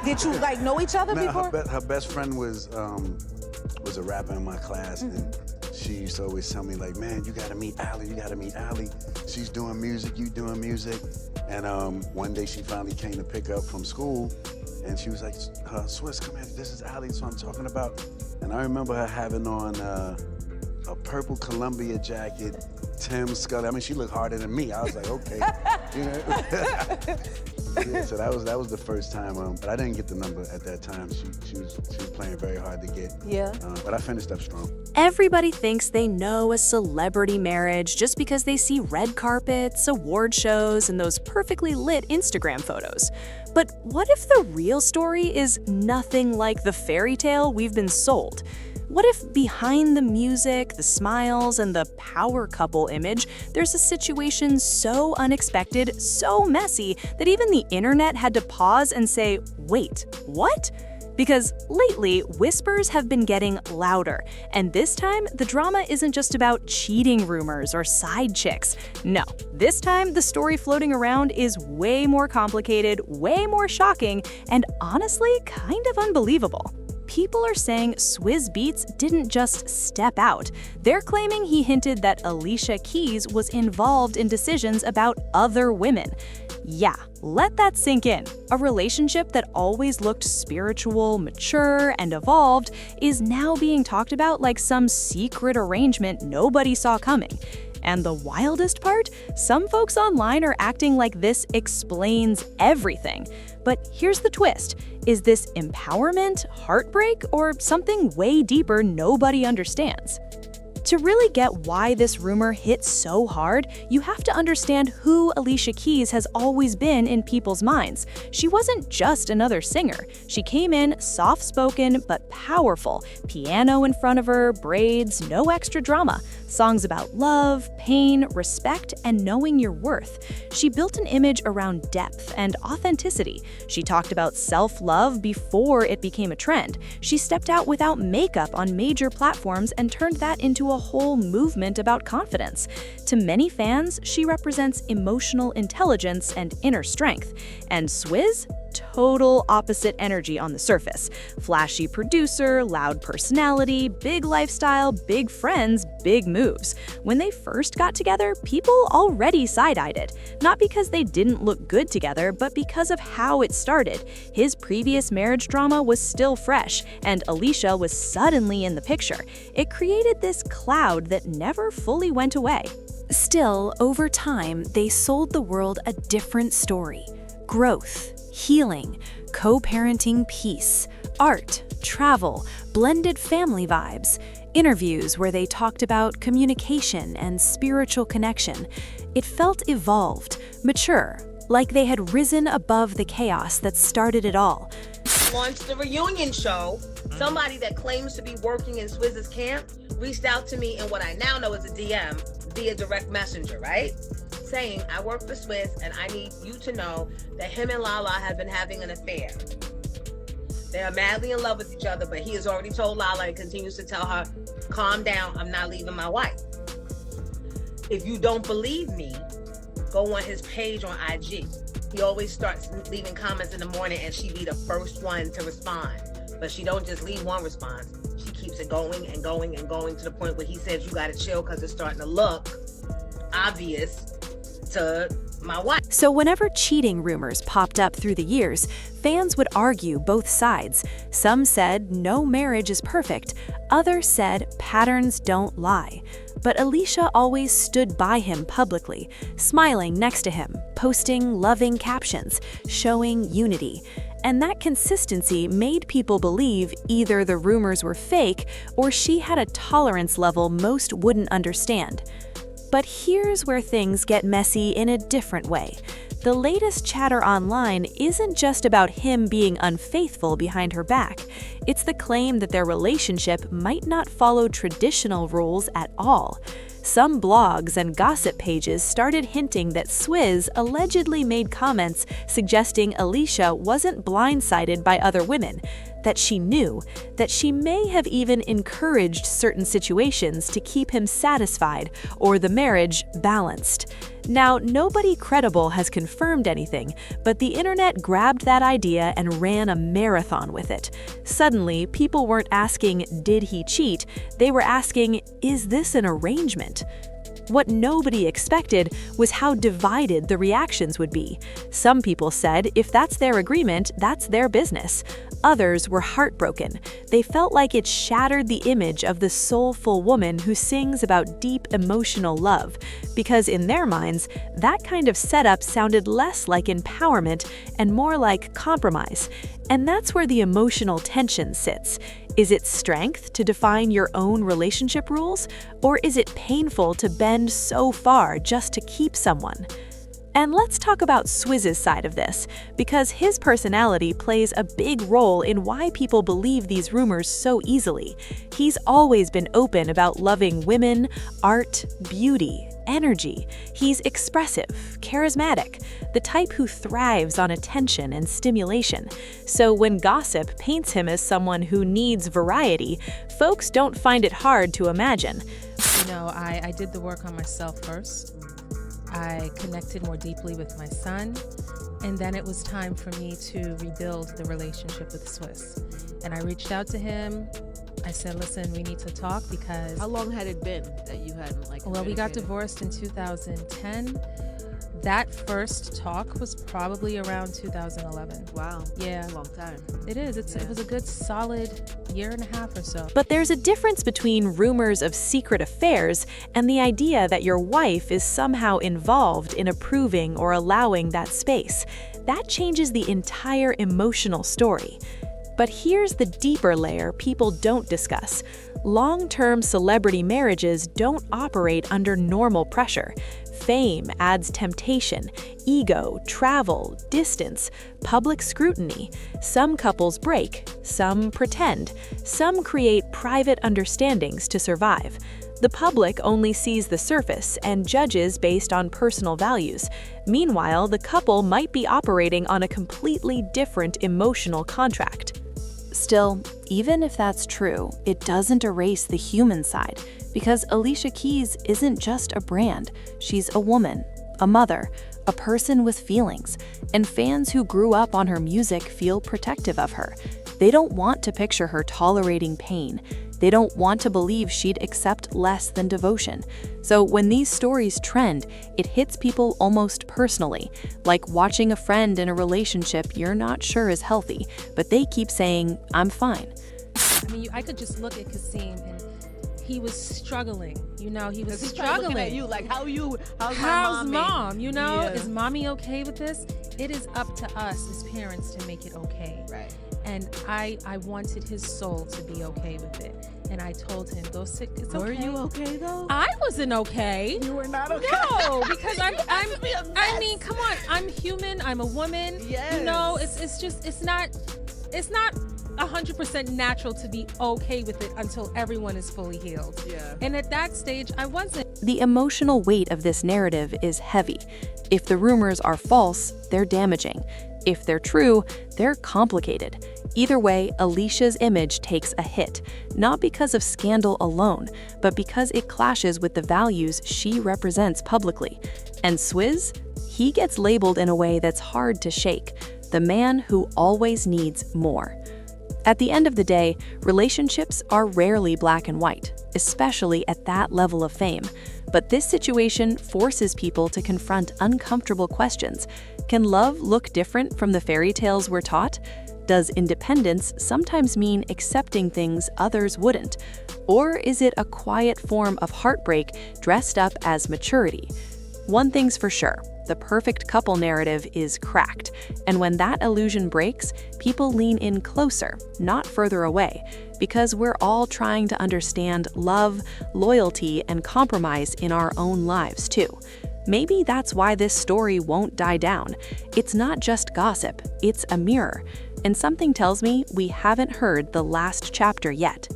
Did you like know each other before? Her best friend was a rapper in my class, and she used to always tell me like, man, you gotta meet Ali, you gotta meet Ali. She's doing music, you doing music. And one day she finally came to pick up from school, and she was like, Swizz, come here, this is Ali, so I'm talking about. And I remember her having on a purple Columbia jacket, Tim Scully. I mean, she looked harder than me. I was like, okay. You know? Yeah, so that was the first time, but I didn't get the number at that time. She was playing very hard to get. Yeah. But I finished up strong. Everybody thinks they know a celebrity marriage just because they see red carpets, award shows, and those perfectly lit Instagram photos. But what if the real story is nothing like the fairy tale we've been sold? What if behind the music, the smiles, and the power couple image, there's a situation so unexpected, so messy, that even the internet had to pause and say, wait, what? Because lately, whispers have been getting louder, and this time, the drama isn't just about cheating rumors or side chicks. No, this time, the story floating around is way more complicated, way more shocking, and honestly, kind of unbelievable. People are saying Swizz Beatz didn't just step out. They're claiming he hinted that Alicia Keys was involved in decisions about other women. Yeah, let that sink in. A relationship that always looked spiritual, mature, and evolved is now being talked about like some secret arrangement nobody saw coming. And the wildest part? Some folks online are acting like this explains everything. But here's the twist. Is this empowerment, heartbreak, or something way deeper nobody understands? To really get why this rumor hit so hard, you have to understand who Alicia Keys has always been in people's minds. She wasn't just another singer. She came in soft-spoken but powerful, piano in front of her, braids, no extra drama, songs about love, pain, respect, and knowing your worth. She built an image around depth and authenticity. She talked about self-love before it became a trend. She stepped out without makeup on major platforms and turned that into a whole movement about confidence. To many fans, she represents emotional intelligence and inner strength. And Swizz? Total opposite energy on the surface. Flashy producer, loud personality, big lifestyle, big friends, big moves. When they first got together, people already side-eyed it. Not because they didn't look good together, but because of how it started. His previous marriage drama was still fresh, and Alicia was suddenly in the picture. It created this cloud that never fully went away. Still, over time, they sold the world a different story. Growth, healing, co-parenting peace, art, travel, blended family vibes, interviews where they talked about communication and spiritual connection. It felt evolved, mature, like they had risen above the chaos that started it all. Launched the reunion show. Somebody that claims to be working in Swizz's camp reached out to me in what I now know is a DM via direct messenger, right? Saying, I work for Swizz and I need you to know that him and Lala have been having an affair. They are madly in love with each other, but he has already told Lala and continues to tell her, calm down, I'm not leaving my wife. If you don't believe me, go on his page on IG. He always starts leaving comments in the morning and she be the first one to respond. But she don't just leave one response. She keeps it going and going and going to the point where he says, you gotta chill because it's starting to look obvious to my wife. So whenever cheating rumors popped up through the years, fans would argue both sides. Some said no marriage is perfect. Others said patterns don't lie. But Alicia always stood by him publicly, smiling next to him, posting loving captions, showing unity. And that consistency made people believe either the rumors were fake or she had a tolerance level most wouldn't understand. But here's where things get messy in a different way. The latest chatter online isn't just about him being unfaithful behind her back. It's the claim that their relationship might not follow traditional rules at all. Some blogs and gossip pages started hinting that Swizz allegedly made comments suggesting Alicia wasn't blindsided by other women. that she knew, that she may have even encouraged certain situations to keep him satisfied or the marriage balanced. Now, nobody credible has confirmed anything, but the internet grabbed that idea and ran a marathon with it. Suddenly, people weren't asking, did he cheat? They were asking, is this an arrangement? What nobody expected was how divided the reactions would be. Some people said if that's their agreement, that's their business. Others were heartbroken. They felt like it shattered the image of the soulful woman who sings about deep emotional love, because in their minds, that kind of setup sounded less like empowerment and more like compromise. And that's where the emotional tension sits. Is it strength to define your own relationship rules, or is it painful to bend so far just to keep someone? And let's talk about Swizz's side of this, because his personality plays a big role in why people believe these rumors so easily. He's always been open about loving women, art, beauty, energy. He's expressive, charismatic, the type who thrives on attention and stimulation. So when gossip paints him as someone who needs variety, folks don't find it hard to imagine. You know, I did the work on myself first. I connected more deeply with my son, and then it was time for me to rebuild the relationship with Swizz. And I reached out to him. I said, listen, we need to talk because... How long had it been that you hadn't Well, we got divorced in 2010. That first talk was probably around 2011. Wow. Yeah. That's a long time. It is. It was a good solid year and a half or so. But there's a difference between rumors of secret affairs and the idea that your wife is somehow involved in approving or allowing that space. That changes the entire emotional story. But here's the deeper layer people don't discuss. Long-term celebrity marriages don't operate under normal pressure. Fame adds temptation, ego, travel, distance, public scrutiny. Some couples break, some pretend, some create private understandings to survive. The public only sees the surface and judges based on personal values. Meanwhile, the couple might be operating on a completely different emotional contract. Still, even if that's true, it doesn't erase the human side, because Alicia Keys isn't just a brand. She's a woman, a mother, a person with feelings, and fans who grew up on her music feel protective of her. They don't want to picture her tolerating pain. They don't want to believe she'd accept less than devotion. So when these stories trend, it hits people almost personally, like watching a friend in a relationship you're not sure is healthy, but they keep saying, I'm fine. I mean, I could just look at Kasim and he was struggling. You know, he was He's struggling. looking at you like, how's How's mommy? mom? You know, Yeah. is mommy okay with this? It is up to us as parents to make it okay. Right. And I wanted his soul to be okay with it. And I told him, go sit, it's okay. Were you okay though? I wasn't okay. You were not okay. No, because You have to be a I mess. mean, come on, I'm human, I'm a woman. Yes. You know, it's not 100% natural to be okay with it until everyone is fully healed. Yeah. And at that stage, I wasn't. The emotional weight of this narrative is heavy. If the rumors are false, they're damaging. If they're true, they're complicated. Either way, Alicia's image takes a hit, not because of scandal alone, but because it clashes with the values she represents publicly. And Swizz? He gets labeled in a way that's hard to shake, the man who always needs more. At the end of the day, relationships are rarely black and white, especially at that level of fame. But this situation forces people to confront uncomfortable questions. Can love look different from the fairy tales we're taught? Does independence sometimes mean accepting things others wouldn't? Or is it a quiet form of heartbreak dressed up as maturity? One thing's for sure, the perfect couple narrative is cracked, and when that illusion breaks, people lean in closer, not further away, because we're all trying to understand love, loyalty, and compromise in our own lives too. Maybe that's why this story won't die down. It's not just gossip, it's a mirror, and something tells me we haven't heard the last chapter yet.